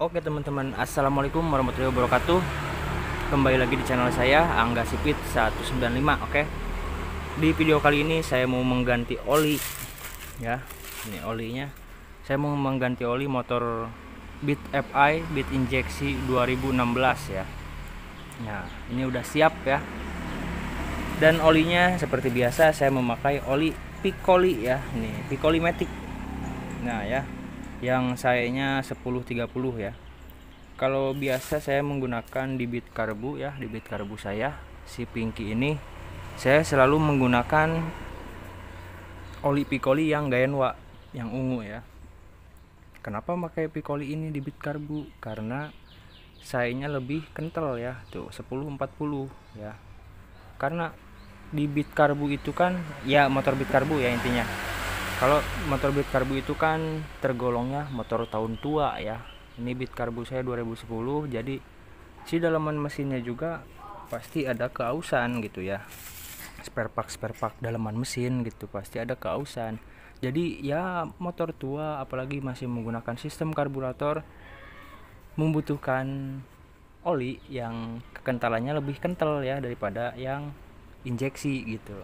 Oke teman-teman, assalamualaikum warahmatullahi wabarakatuh. Kembali lagi di channel saya, Angga Sipit 195. Oke, di video kali ini saya mau mengganti oli ya. Ini olinya, saya mau mengganti oli motor Beat FI Beat injeksi 2016 ya. Nah, ini udah siap ya. Dan olinya seperti biasa saya memakai oli Piccoli ya. Ini Piccoli Matic. Nah ya, yang sayanya 1030 ya. Kalau biasa saya menggunakan di Beat Karbu ya, di Beat Karbu saya si Pinky ini saya selalu menggunakan oli Piccoli yang Gaenwa, yang ungu ya. Kenapa pakai Piccoli ini di Beat Karbu? Karena sayanya lebih kental ya, tuh 1040 ya. Karena di Beat Karbu itu kan ya motor Beat Karbu ya intinya. Kalau motor Beat Karbu itu kan tergolongnya motor tahun tua ya. Ini Beat Karbu saya 2010, jadi si dalaman mesinnya juga pasti ada keausan gitu ya. Spare part dalaman mesin gitu pasti ada keausan. Jadi ya motor tua apalagi masih menggunakan sistem karburator membutuhkan oli yang kekentalannya lebih kental ya daripada yang injeksi gitu.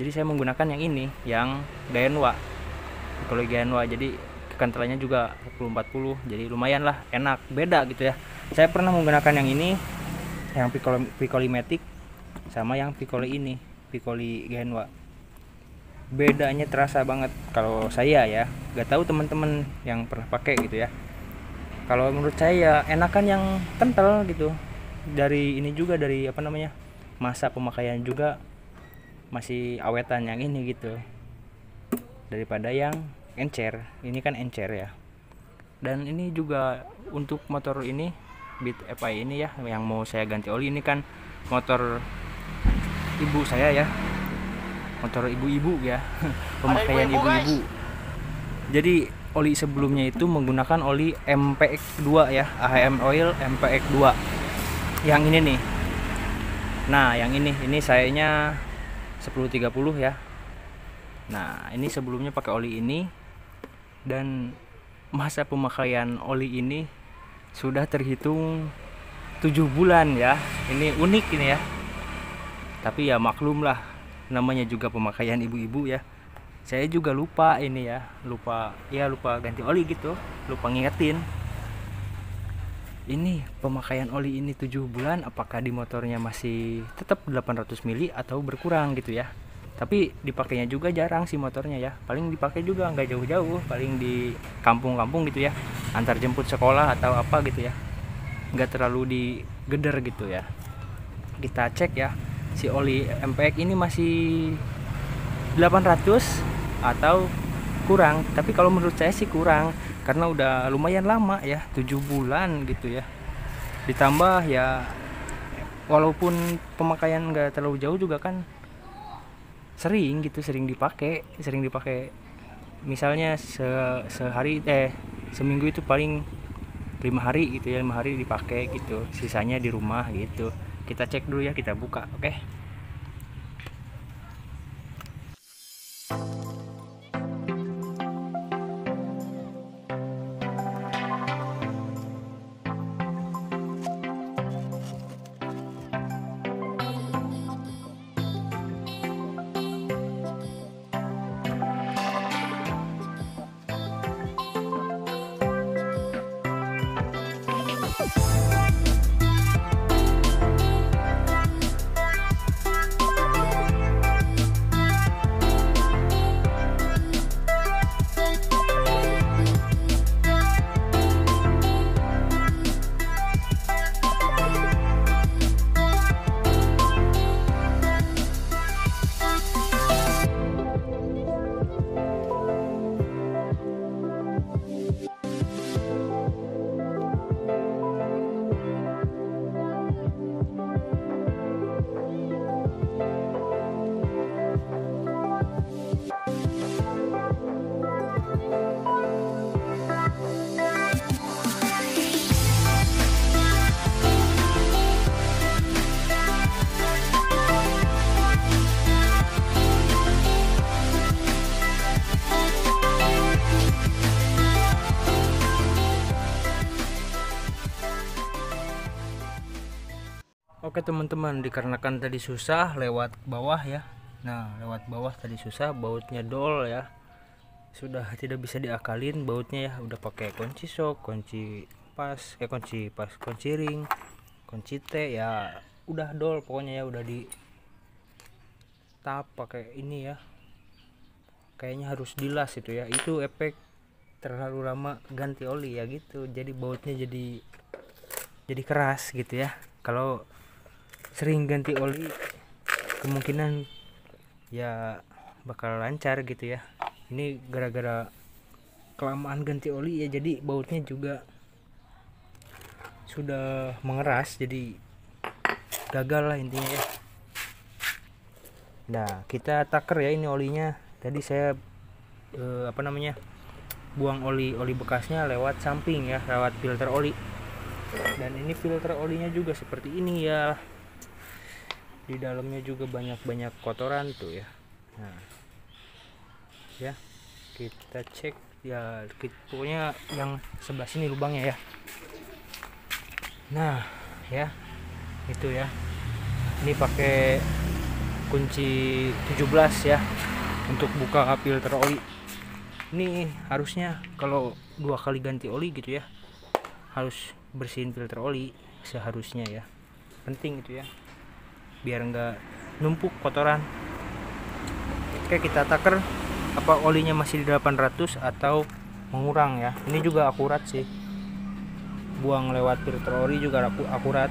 Jadi saya menggunakan yang ini, yang Gaenwa. Kalau Gaenwa jadi kekentalannya juga 1040, jadi lumayan lah, enak, beda gitu ya. Saya pernah menggunakan yang ini, yang Piccoli Matic sama yang Piccoli ini, Piccoli Gaenwa. Bedanya terasa banget kalau saya ya. Gak tahu teman-teman yang pernah pakai gitu ya. Kalau menurut saya enakan yang kental gitu. Dari ini juga dari apa namanya? Masa pemakaian juga masih awetan yang ini gitu. Daripada yang encer. Ini kan encer ya. Dan ini juga untuk motor ini Beat FI ini ya yang mau saya ganti oli, ini kan motor ibu saya ya. Motor ibu-ibu ya. Pemakaian ibu-ibu. Jadi oli sebelumnya itu menggunakan oli MPX2 ya, AHM Oil MPX2. Yang ini nih. Nah, yang ini sayanya 1030 ya. Nah, ini sebelumnya pakai oli ini, dan masa pemakaian oli ini sudah terhitung 7 bulan ya. Ini unik ini ya. Tapi ya maklum lah, namanya juga pemakaian ibu-ibu ya. Saya juga lupa ini ya, lupa ganti oli gitu, lupa ngingetin. Ini pemakaian oli ini 7 bulan, apakah di motornya masih tetap 800 mili atau berkurang gitu ya. Tapi dipakainya juga jarang sih motornya ya, paling dipakai juga nggak jauh-jauh, paling di kampung-kampung gitu ya, antar jemput sekolah atau apa gitu ya, nggak terlalu digeder gitu ya. Kita cek ya, si oli MPX ini masih 800 atau kurang, tapi kalau menurut saya sih kurang karena udah lumayan lama ya, 7 bulan gitu ya. Ditambah ya walaupun pemakaian nggak terlalu jauh juga kan sering dipakai misalnya sehari seminggu itu paling 5 hari gitu ya, 5 hari dipakai gitu, sisanya di rumah gitu. Kita cek dulu ya, kita buka. Oke. Oke teman-teman, dikarenakan tadi susah lewat bawah ya. Nah, lewat bawah tadi susah, bautnya dol ya. Sudah tidak bisa diakalin bautnya ya. Udah pakai kunci sok, kunci pas, kunci ring, kunci T ya. Udah dol pokoknya ya, udah di tap pakai ini ya. Kayaknya harus dilas itu ya. Itu efek terlalu lama ganti oli ya gitu. Jadi bautnya jadi keras gitu ya. Kalau sering ganti oli kemungkinan ya bakal lancar gitu ya. Ini gara-gara kelamaan ganti oli ya, jadi bautnya juga sudah mengeras, jadi gagal lah intinya ya. Nah, kita taker ya ini olinya. Tadi saya buang oli bekasnya lewat samping ya, lewat filter oli. Dan ini filter olinya juga seperti ini ya. Di dalamnya juga banyak kotoran tuh ya. Nah, ya kita cek ya, pokoknya yang sebelah sini lubangnya ya. Nah ya, itu ya, ini pakai kunci 17 ya untuk buka filter oli. Ini harusnya kalau 2 kali ganti oli gitu ya, harus bersihin filter oli seharusnya ya, penting itu ya, biar enggak numpuk kotoran. Oke, kita taker apa olinya masih di 800 atau mengurang ya. Ini juga akurat sih, buang lewat filter oli juga akurat.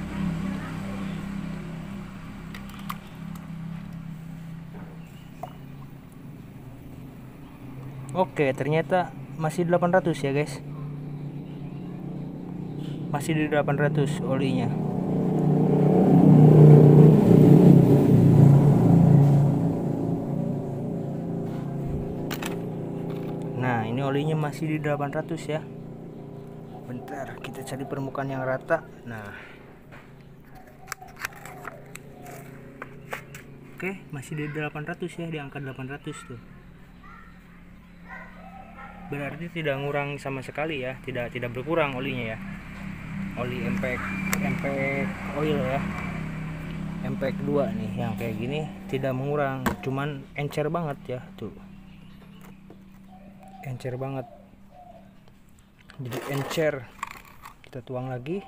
Oke, ternyata masih 800 ya guys, masih di 800 olinya. Nah, ini olinya masih di 800 ya. Bentar, kita cari permukaan yang rata. Nah, oke, masih di 800 ya, di angka 800 tuh. Berarti tidak ngurang sama sekali ya, tidak berkurang olinya ya. Oli impact oil ya, impact 2 nih yang kayak gini tidak mengurang, cuman encer banget ya tuh, encer banget, jadi encer. Kita tuang lagi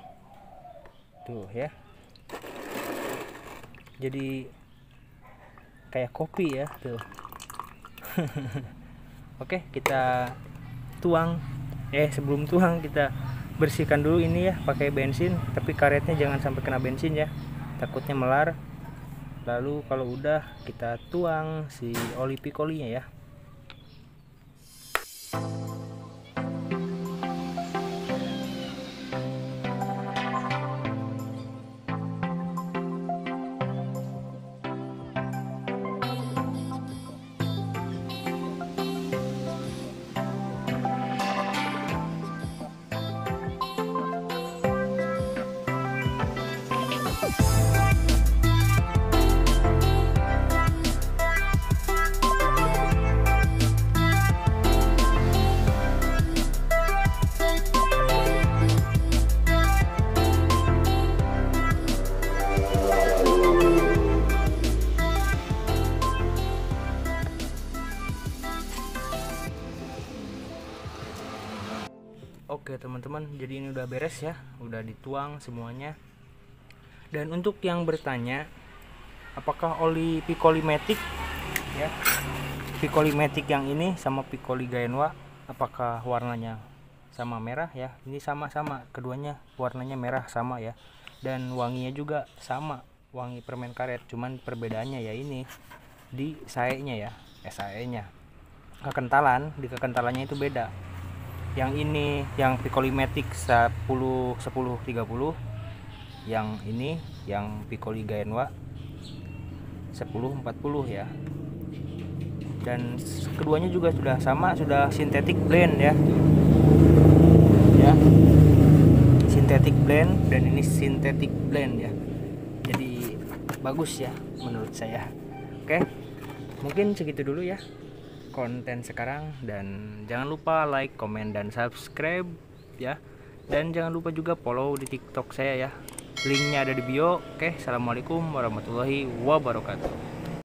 tuh ya, jadi kayak kopi ya tuh. Oke, kita tuang. Sebelum tuang kita bersihkan dulu ini ya pakai bensin, tapi karetnya jangan sampai kena bensin ya, takutnya melar. Lalu kalau udah kita tuang si oli pikolinya ya. Oke teman-teman, jadi ini udah beres ya, udah dituang semuanya. Dan untuk yang bertanya apakah oli Piccoli Matic ya, Piccoli Matic yang ini sama Piccoli Gaenwa apakah warnanya sama merah ya? Ini sama-sama, keduanya warnanya merah sama ya, dan wanginya juga sama, wangi permen karet, cuman perbedaannya ya ini di saenya ya, saenya kekentalan, di kekentalannya itu beda. Yang ini yang Piccoli Matic 10 30, yang ini yang Piccoli Gaenwa 10 40 ya. Dan keduanya juga sudah sama, sudah synthetic blend ya. Ya. Synthetic blend, dan ini synthetic blend ya. Jadi bagus ya menurut saya. Oke. Mungkin segitu dulu ya konten sekarang, dan jangan lupa like, komen, dan subscribe ya, dan jangan lupa juga follow di TikTok saya ya. linknya ada di bio. Oke, assalamualaikum warahmatullahi wabarakatuh.